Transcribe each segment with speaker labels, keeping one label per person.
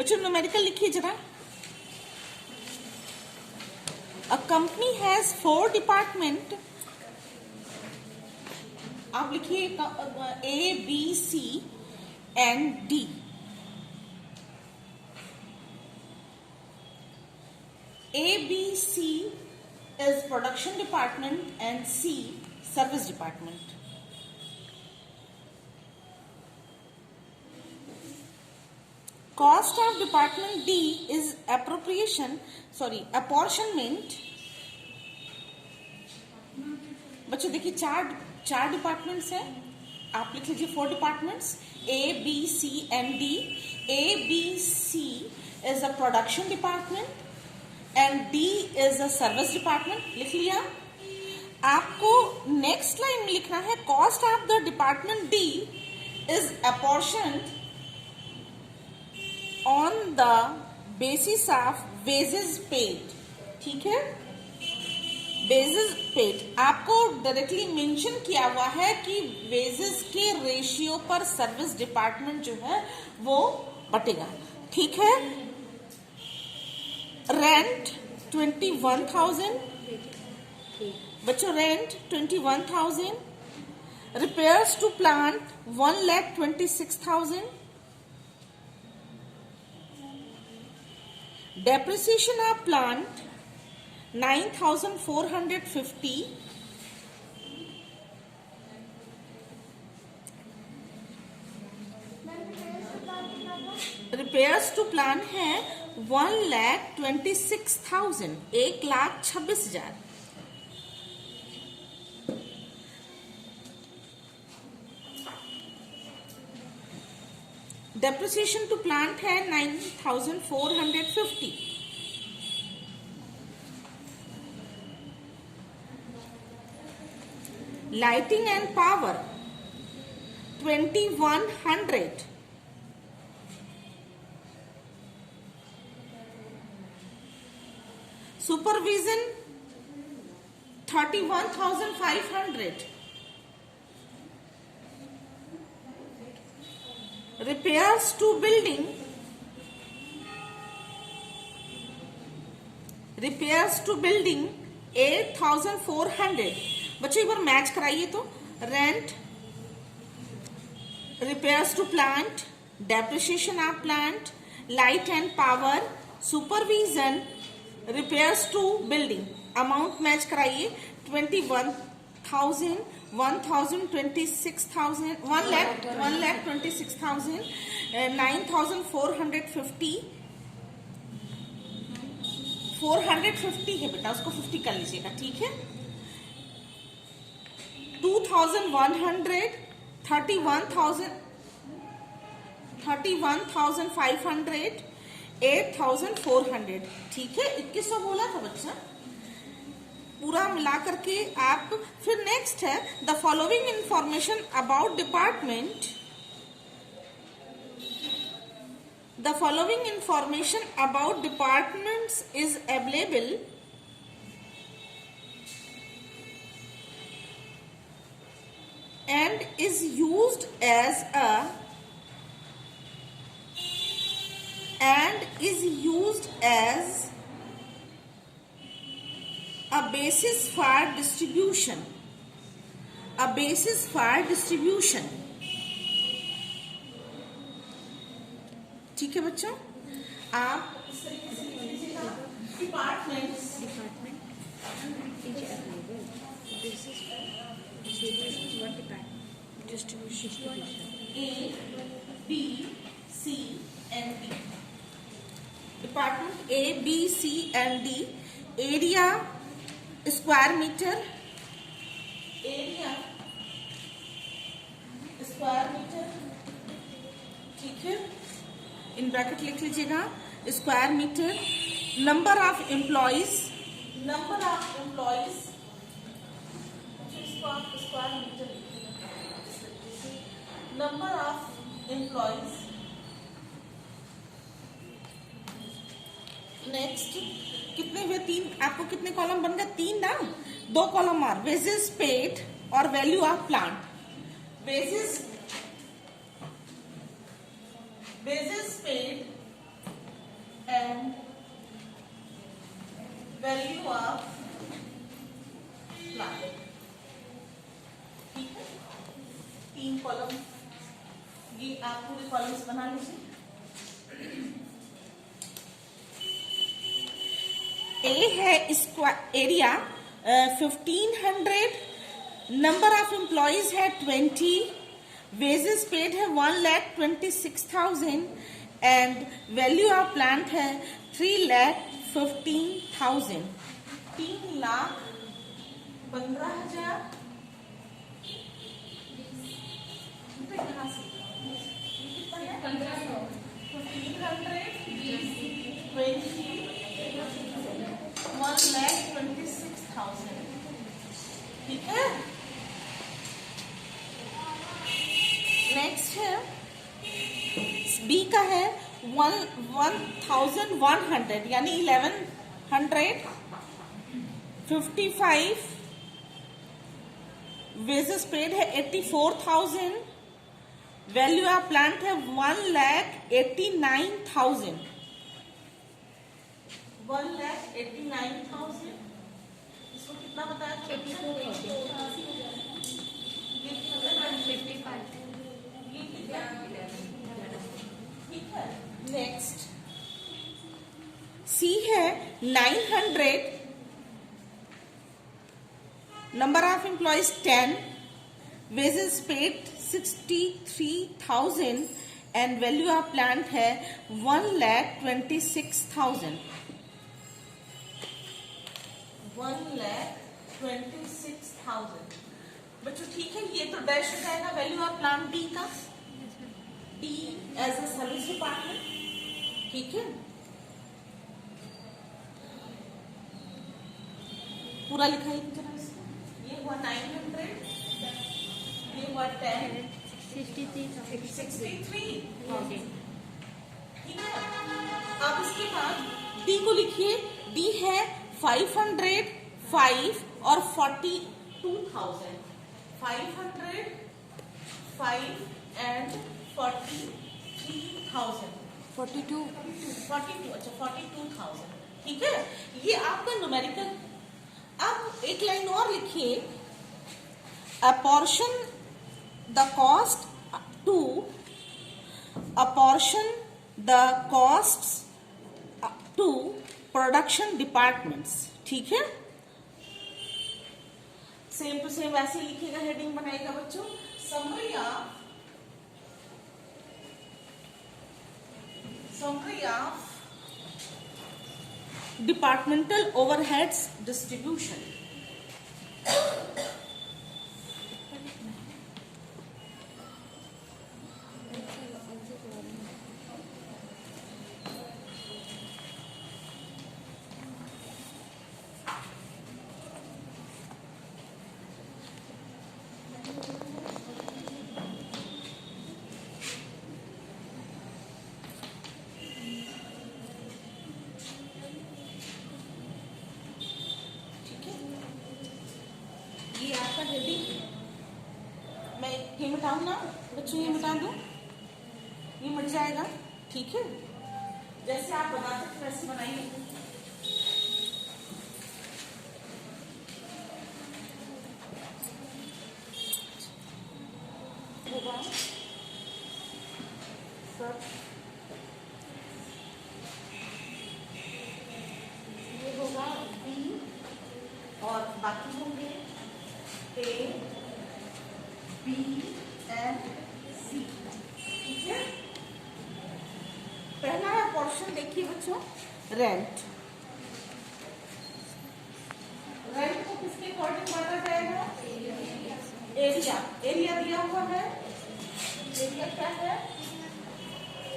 Speaker 1: बच्चों न्यूमेरिकल लिखिए जरा। अ कंपनी हैज 4 डिपार्टमेंट, आप लिखिए A B C and D. A, B, C is production department and C service department. Cost of department D is apportionment। बच्चों देखिए चार departments हैं, आप लिख लीजिए 4 departments A, B, C and D। A, B, C is a production department and D is a service department. लिख लिया। आपको नेक्स्ट लाइन में लिखना है cost of the department D is apportioned on the basis of wages paid. ठीक है, wages paid आपको directly mention किया हुआ है कि वेजेस के रेशियो पर सर्विस डिपार्टमेंट जो है वो बटेगा। ठीक है, रेंट 21,000, बच्चों rent 21,000, repairs to plant 1,26,000, depreciation of plant 9,450, repairs to plan है 1,26,000, 1,26,000। डेप्रिसिएशन टू प्लांट है 9,450। Lighting and power 2,100। Supervision 31,500। Repairs to building 8,400। बच्चों एक बार मैच कराइए तो rent, repairs to plant, depreciation of plant, light and power, supervision, repairs to building. Amount match कराइए 21,000, 1,000, 26,000, 1,26,000, 9,450, 450 है बेटा, उसको 50 कर लीजिएगा। ठीक है, 2,100, 31,500, 8,400। ठीक है, 2100 बोला था बच्चा, पूरा मिला करके आप। फिर नेक्स्ट है the following information about department. The following information about departments is available and is used as a basis for distribution, ठीक है बच्चों, आप इस तरीके से लिख लीजिएगा department distribution A, B, C and D। Department A, B, C and D। Area square metre, ठीक है, इन ब्रैकेट लिख लीजिएगा square metre. Number of employees, square metre, number of employees. Next कितने हुए? 3। आपको कितने कॉलम बन गए? 3 ना, 2 कॉलम और वेजेस पेड और value of plant. Wages paid value of plant, ठीक है। 3 कॉलम, ये आप पूरे कॉलम्स बना लीजिए। ए है एरिया 1500, नंबर ऑफ एम्प्लॉयज है 20, वेजेस पेड है 1,26,000 एंड वैल्यू ऑफ प्लांट है 3,15,000। 3,15,000 कहाँ से 1500 1,26,000, ठीक है। नेक्स्ट है बी का है 1,100 यानी 1,155, वेजेस पेड है 84,000, वैल्यू ऑफ प्लांट है 1,89,000। 1,89,000 इसको कितना बताया? 54,000। ठीक है। नेक्स्ट सी है 900, number of employees 10, wages paid 63,000 and value of plant है 1,26,000। 1,26,000 बच्चों, ठीक है। ये तो डैश हो जाएगा वैल्यू ऑफ प्लांट डी का, D as a service department, ठीक है। पूरा लिखाइए जरा इसको। ये हुआ 900, ये हुआ 10, 63, ठीक है। अब इसके बाद डी को लिखिए। डी है 500, 5 और 42,000। 500, 5 एंड 43,000। 42, अच्छा 42,000, ठीक है। ये आपका न्यूमेरिकल। अब एक लाइन और लिखिए, apportion the cost to, apportion the cost to production departments, ठीक है। सेम टू सेम वैसे लिखिएगा, हेडिंग बनाएगा बच्चों। Summary of departmental overheads distribution. मैं ये मिटाऊं ना बच्चों, ये मिटा दूं, ये मिट जाएगा, ठीक है। जैसे आप बनाते थे वैसे बनाइए। होगा सब, ये होगा बी और बाकी होंगे ए, बी एंड सी, ठीक है। पहला है पोर्शन, देखिए बच्चों, रेंट। रेंट को किसके अकॉर्डिंग बांटा जाएगा? एरिया। एरिया दिया हुआ है, एरिया क्या है?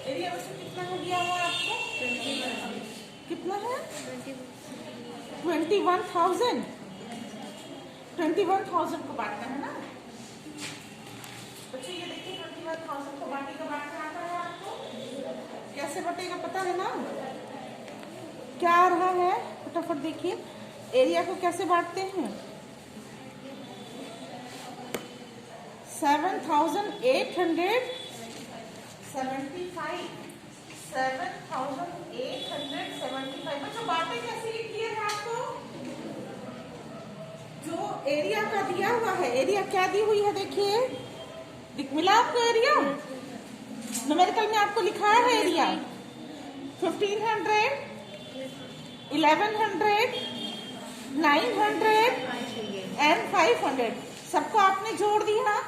Speaker 1: एरिया बच्चों कितना है दिया हुआ आपको? 21। कितना है? 21,000। 21,000 को बांटना है ना बच्चों। ये देखिए 21,000 को बांटेगा, बांटना आता है आपको? कैसे बटेगा पता है ना? क्या आ रहा है फटाफट देखिए। एरिया को कैसे बांटते हैं? 7,875। 7,875 बच्चों, बांटे कैसे लिखिए आपको? एरिया का दिया हुआ है, एरिया क्या दी हुई है देखिए, दिख मिला आपको एरिया, न्यूमेरिकल में आपको लिखा है एरिया 1500, 1100, 900 एंड 500, सबको आपने जोड़ दिया,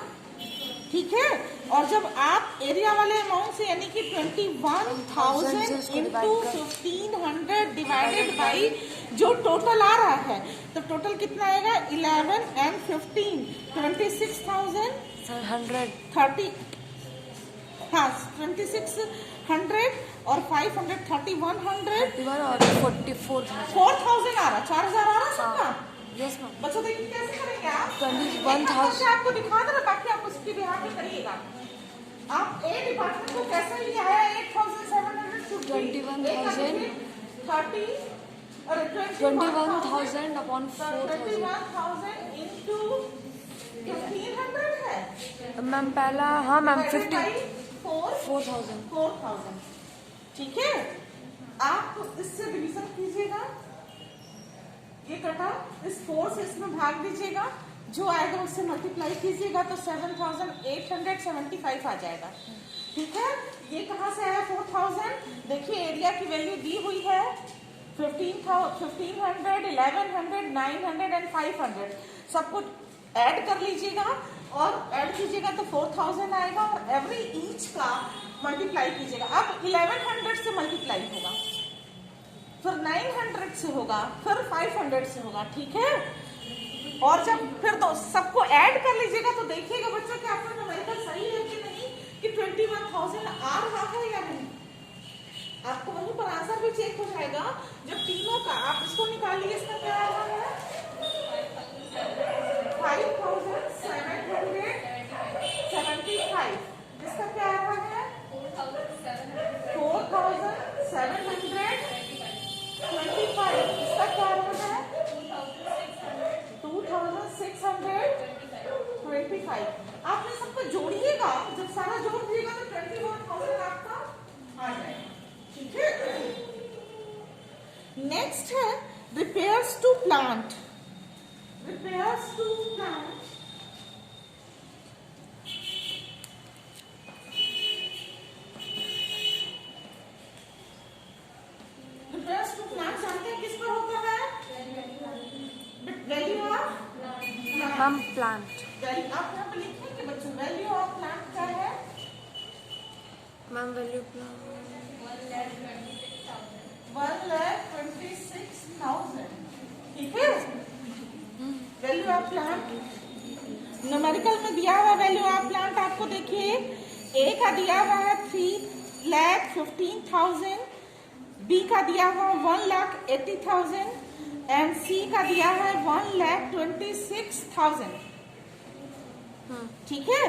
Speaker 1: ठीक है। और जब आप एरिया वाले अमाउंट से यानी कि 21,000 इंटू 1500 डिवाइडेड बाई जो टोटल आ रहा है, तो टोटल कितना आएगा 11 एंड 15 26,130, हाँ 2600 और 500 3100
Speaker 2: और
Speaker 1: 4,000 आ रहा, 4,000 आ रहा सबका।
Speaker 2: Yes ma'am.
Speaker 1: बच्चों देखिए कैसे करेंगे आप,
Speaker 2: 21,000
Speaker 1: आपको दिखा दे रहा, बाकी आप उसके बिहार में करिएगा। आप ए डिपार्टमेंट को कैसे लिया है 8,750,
Speaker 2: 21,000
Speaker 1: 30 और
Speaker 2: 21,000 अपॉन 4,000
Speaker 1: 21,000 इंटू 1,500 है
Speaker 2: मैम पहला, हाँ मैम
Speaker 1: 4,000
Speaker 2: 4,000
Speaker 1: ठीक है। आप इससे डिवीजन कीजिएगा, ये कटा, इस 4 से इसमें भाग दीजिएगा, जो आएगा उससे मल्टीप्लाई कीजिएगा तो 7,875 आ जाएगा, ठीक है। ये कहाँ से आया 4,000, देखिए एरिया की वैल्यू दी हुई है 1500, 1100, 900 एंड 500, सब कुछ ऐड कर लीजिएगा और ऐड कीजिएगा तो 4,000 आएगा और एवरी ईच का मल्टीप्लाई कीजिएगा। अब 1100 से मल्टीप्लाई होगा, फिर 900 से होगा, फिर 500 से होगा, ठीक है। और जब फिर तो सबको ऐड कर लीजिएगा तो देखिएगा बच्चों कि आपका न्यूमेरिकल सही है कि नहीं, कि 21,000 आ रहा है या नहीं। आपको वहीं पर आंसर भी चेक हो जाएगा जब तीनों का आप इसको निकालिए, इसका क्या आ रहा है 5,775, इसका क्या आ रहा है 4,725, इसका क्या आ रहा है 2,625। आपने सबको जोड़िएगा, जब सारा जोड़ दिएगा तो 21,000 आपका आ जाएगा, ठीक है। नेक्स्ट है repairs to plant, repairs to plant, repairs to plant जानते हैं किस पर होता है, वैल्यू ऑफ
Speaker 2: मैम प्लांट।
Speaker 1: आप यहाँ पे लिखेंगे बच्चों, वैल्यू ऑफ प्लांट क्या है
Speaker 2: मैम वैल्यू प्लांट
Speaker 1: 1,26,000, ठीक है। वैल्यू ऑफ प्लांट न्यूमेरिकल में दिया हुआ वैल्यू ऑफ प्लांट आपको देखिए, ए का दिया हुआ है 3,15,000, बी का दिया हुआ 1,80,000 एंड सी का दिया है 1,26,000, ठीक है।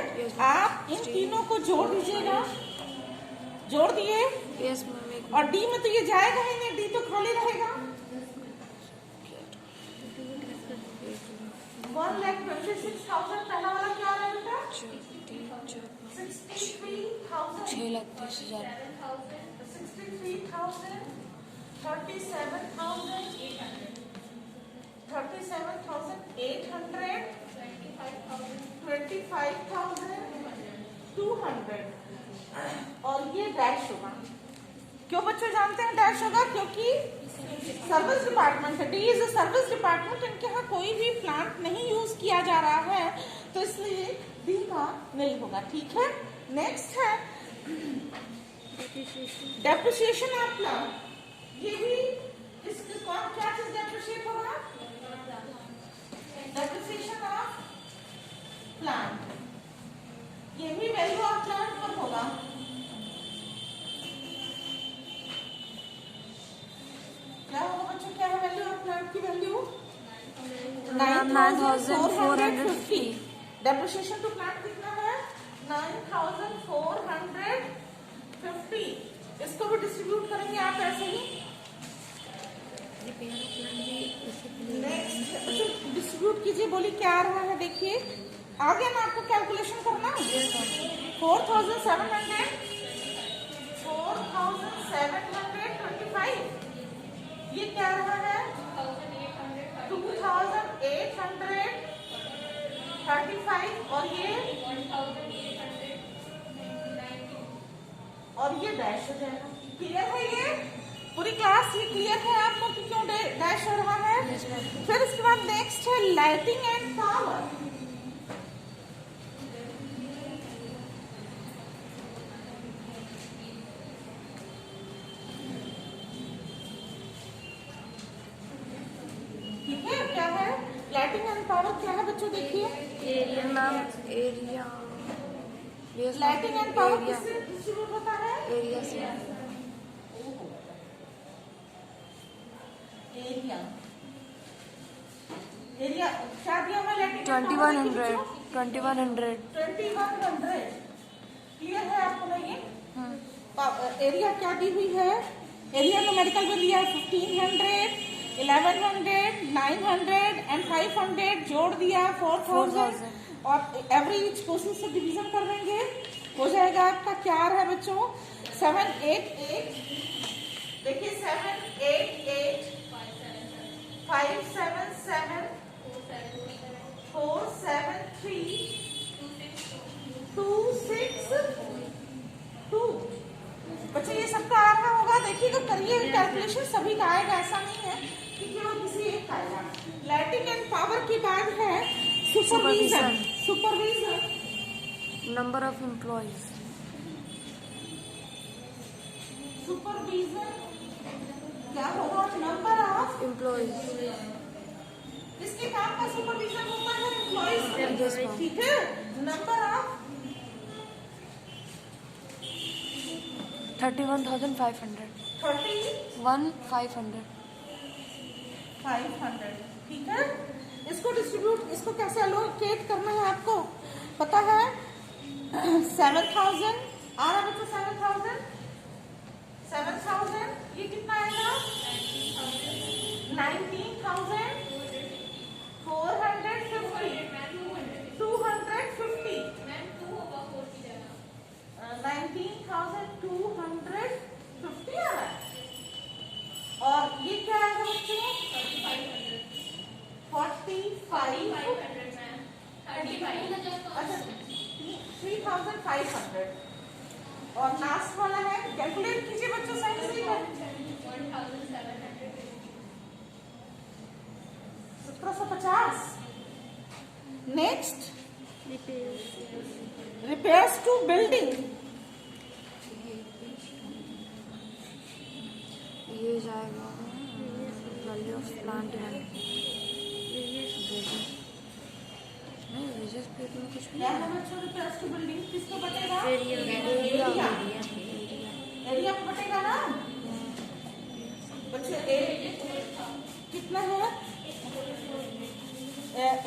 Speaker 1: आप इन तीनों को जोड़ दीजिएगा, जोड़ दिए,
Speaker 2: यस मैम।
Speaker 1: और डी में तो ये जाएगा ही नहीं, डी तो खाली रहेगा, 1,26,000 पहला वाला क्या रहा बेटा 63,000,
Speaker 2: 6,30,000
Speaker 1: 63,000, 37,800, 25,200 और ये डैश होगा। क्यों बच्चों जानते हैं डैश होगा, क्योंकि सर्विस डिपार्टमेंट है, D is a service department, इनके यहाँ कोई भी प्लांट नहीं यूज किया जा रहा है तो इसलिए डी का नहीं होगा, ठीक है। नेक्स्ट है डेप्रिसिएशन ऑफ प्लांट, ये भी इसका क्या चीज डेप्रिशिएट होगा, डेप्रिसिएशन ऑफ प्लांट, ये भी वैल्यू ऑफ प्लांट पर होगा। क्या होगा बच्चों, क्या है वैल्यू ऑफ प्लांट की वैल्यू 9,450, डेप्रिसिएशन टू प्लांट कितना है 9,450, इसको भी डिस्ट्रीब्यूट करेंगे आप ऐसे ही। नेक्स्ट डिस्ट्रीब्यूट कीजिए, बोली क्या आ रहा है देखिए, आगे ना आपको कैलकुलेशन करना, 4,725, ये क्या रहा है 2,825, 35 और ये डैश हो जाएगा। क्लियर है? ये पूरी क्लास ये क्लियर है आपको कि क्यों डैश हो रहा है?
Speaker 2: Yes, ma'am.
Speaker 1: फिर इसके बाद नेक्स्ट है लाइटिंग एंड पावर। ठीक है, क्या है लाइटिंग एंड पावर? क्या है बच्चों? देखिए
Speaker 2: area ma'am, area. Yes, ma'am.
Speaker 1: Lighting and power
Speaker 2: area,
Speaker 1: किससे डिस्ट्रीब्यूट होता है?
Speaker 2: एरिया से।
Speaker 1: एरिया एरिया क्या दिया हुआ लाइटिंग?
Speaker 2: 2100, 2100।
Speaker 1: 2100 क्लियर है आपको? नहीं एरिया क्या दी हुई है? एरिया न्यूमेरिकल में दिया है 1500, 1100, 900 एंड 500 जोड़ दिया 4000 और एवरेज क्वेश्चन से डिवीजन कर देंगे, हो जाएगा आपका क्या आ रहा है बच्चों? 788। देखिए 788 577 473 262। बच्चे ये सबका आ रहा होगा, देखिएगा करिए कैलकुलेशन, सभी का आएगा, ऐसा नहीं है कि केवल किसी एक का आएगा। लाइटिंग एंड पावर के बाद है supervision. Supervision
Speaker 2: number of employees.
Speaker 1: Supervision क्या होगा? Number of
Speaker 2: employees.
Speaker 1: इसके काम का सुपरविजन होता है एम्प्लॉइज।
Speaker 2: Yes, ma'am.
Speaker 1: ठीक है, नंबर ऑफ
Speaker 2: 31,500।
Speaker 1: 31,500।
Speaker 2: 500।
Speaker 1: ठीक है, इसको डिस्ट्रीब्यूट, इसको कैसे एलोकेट करना है आपको पता है? 7,000 आ रहा बच्चों, 7,000 ये कितना आएगा? 19,450 250 19,250 आ रहा है। और ये क्या आएगा बच्चों? 45 अच्छा 3,500 और लास्ट वाला है, कैलकुलेट कीजिए बच्चों सही से। 1750। Next repairs to building.
Speaker 2: ये जाएगा वैल्यू ऑफ प्लांट इवेंट। नहीं, वेजेस पेड में कुछ भी
Speaker 1: क्या है बच्चों? रिपेयर्स टू बिल्डिंग किसको बटेगा?
Speaker 2: एरिया।
Speaker 1: एरिया को बटेगा ना बच्चों। कितना है?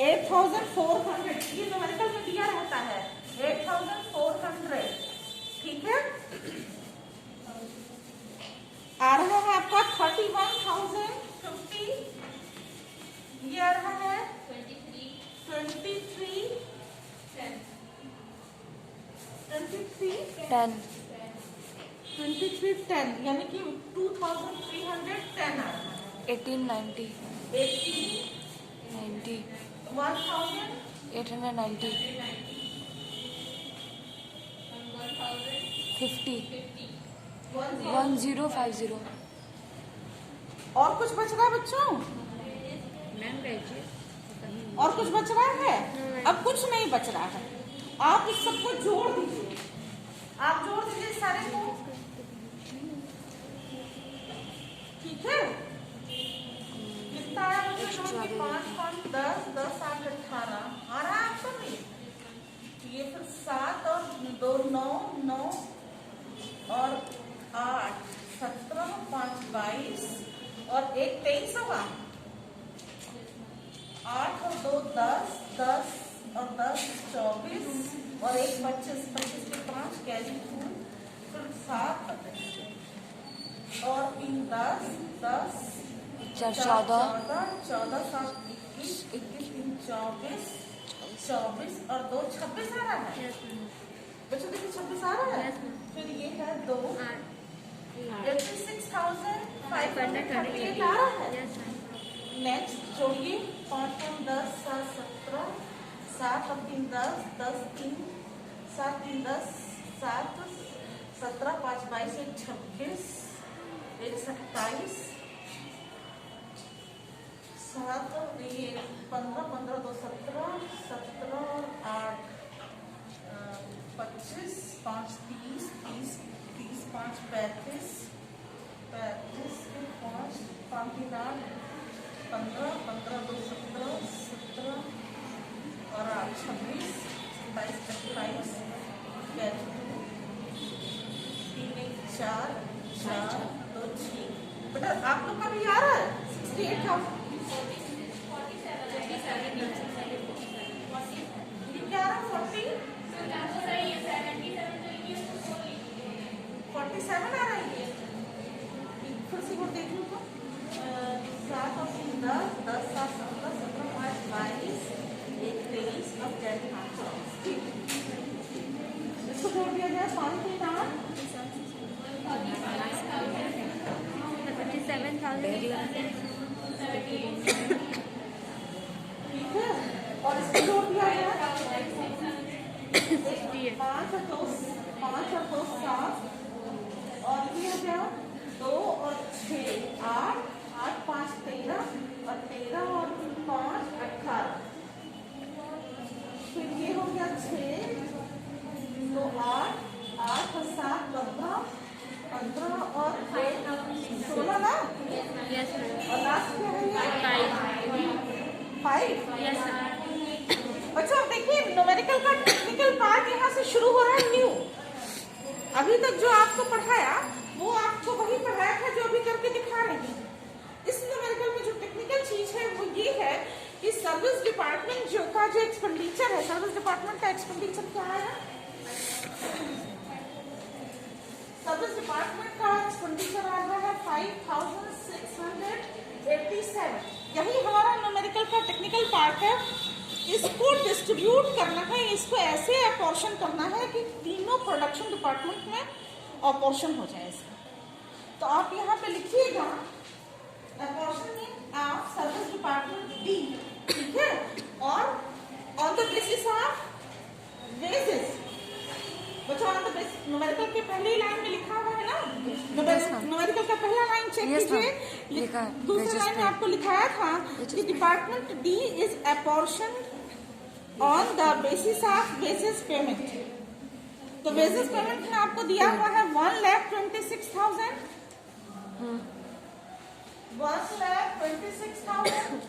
Speaker 1: 8,400। ये न्यूमेरिकल में दिया रहता है 8,400। ठीक है, आ रहा है आपका 31,050। ये आ रहा है 23 10 यानी कि 2,310 आ रहा है।
Speaker 2: 1890, 90,
Speaker 1: 1,000
Speaker 2: 890, 50, 1050।
Speaker 1: और कुछ बच रहा है बच्चों? और कुछ बच रहा है? अब कुछ नहीं बच रहा है, आप इस सबको जोड़ दीजिए। आप जोड़ दीजिए सारे को। ठीक है, कितना आया बच्चों? 5, 5, 10, 10, 8, 18 आ रहा है आपको नहीं? ये फिर 7 और 2 9 9 और 8 17 5 22 और 1 23 होगा। 8 और 2 10 10 और 10 24 और 1 25 25 के 5 कैरी फिर 7 और 3 10 10 14 14 7 21 21 3 24 24 और 2 26 आ रहा है बच्चों। देखिए 26 आ रहा है। फिर ये है 2 86,538 आ रहा है। नेक्स्ट जोड़िए 5 10 7 17 7 और 3 10, 10 3 7 3 10 7 17 5 22 1 26 1 27 7 ये 15 15 2 17 17 और 8 25 5 30 30 30 5 35 35 5 5 3 8 15 15 2 17 17 और 8 26 22 27 3 1 4 4 2 6 बेटा आप लोग का भी आ रहा है 68,000 क्या रहा 40 47 आ रही है फिर से वो देख लूँ तो 7 और 3 10 10 7 17 17 5 22 1 23 अब 5 इसको जोड़ दिया जाए 5 3 8 ठीक है और इसको जोड़ दिया जाए 5 और 2 7 और ये हो गया 2 और 6 8 8 5 13 और 13 और 5 18 फिर ये हो गया 6 तो 8 8 और 7 15 15 और 16 ना
Speaker 2: यस मैम
Speaker 1: और लास्ट क्या है 5 अच्छा अब देखिए न्यूमेरिकल का टेक्निकल पार्ट यहाँ से शुरू हो रहा है न्यू अभी तक जो आपको पढ़ाया वो आपको वही पढ़ाया था जो अभी करके दिखा रहे हैं इस न्यूमेरिकल में जो टेक्निकल चीज है वो ये है कि सर्विस डिपार्टमेंट जो का जो एक्सपेंडिचर है सर्विस डिपार्टमेंट का एक्सपेंडिचर क्या है सर्विस डिपार्टमेंट का एक्सपेंडिचर आ रहा है 5,687 यही हमारा न्यूमेरिकल का टेक्निकल पार्ट है इसको डिस्ट्रीब्यूट करना है इसको ऐसे अपॉर्शन करना है कि तीनों प्रोडक्शन डिपार्टमेंट में अपॉर्शन हो जाए इसका तो आप यहाँ पे लिखिएगा apportion of service department D ठीक है और on the basis of wages बच्चों ऑन द बेसिस न्यूमेरिकल के पहली लाइन में लिखा हुआ है ना न्यूमेरिकल का पहला लाइन चेक कीजिए दूसरे लाइन में आपको लिखाया था कि department D is apportion on the basis of wages payment तो वेजेस पेमेंट में आपको दिया हुआ है 1,26,000 1,26,000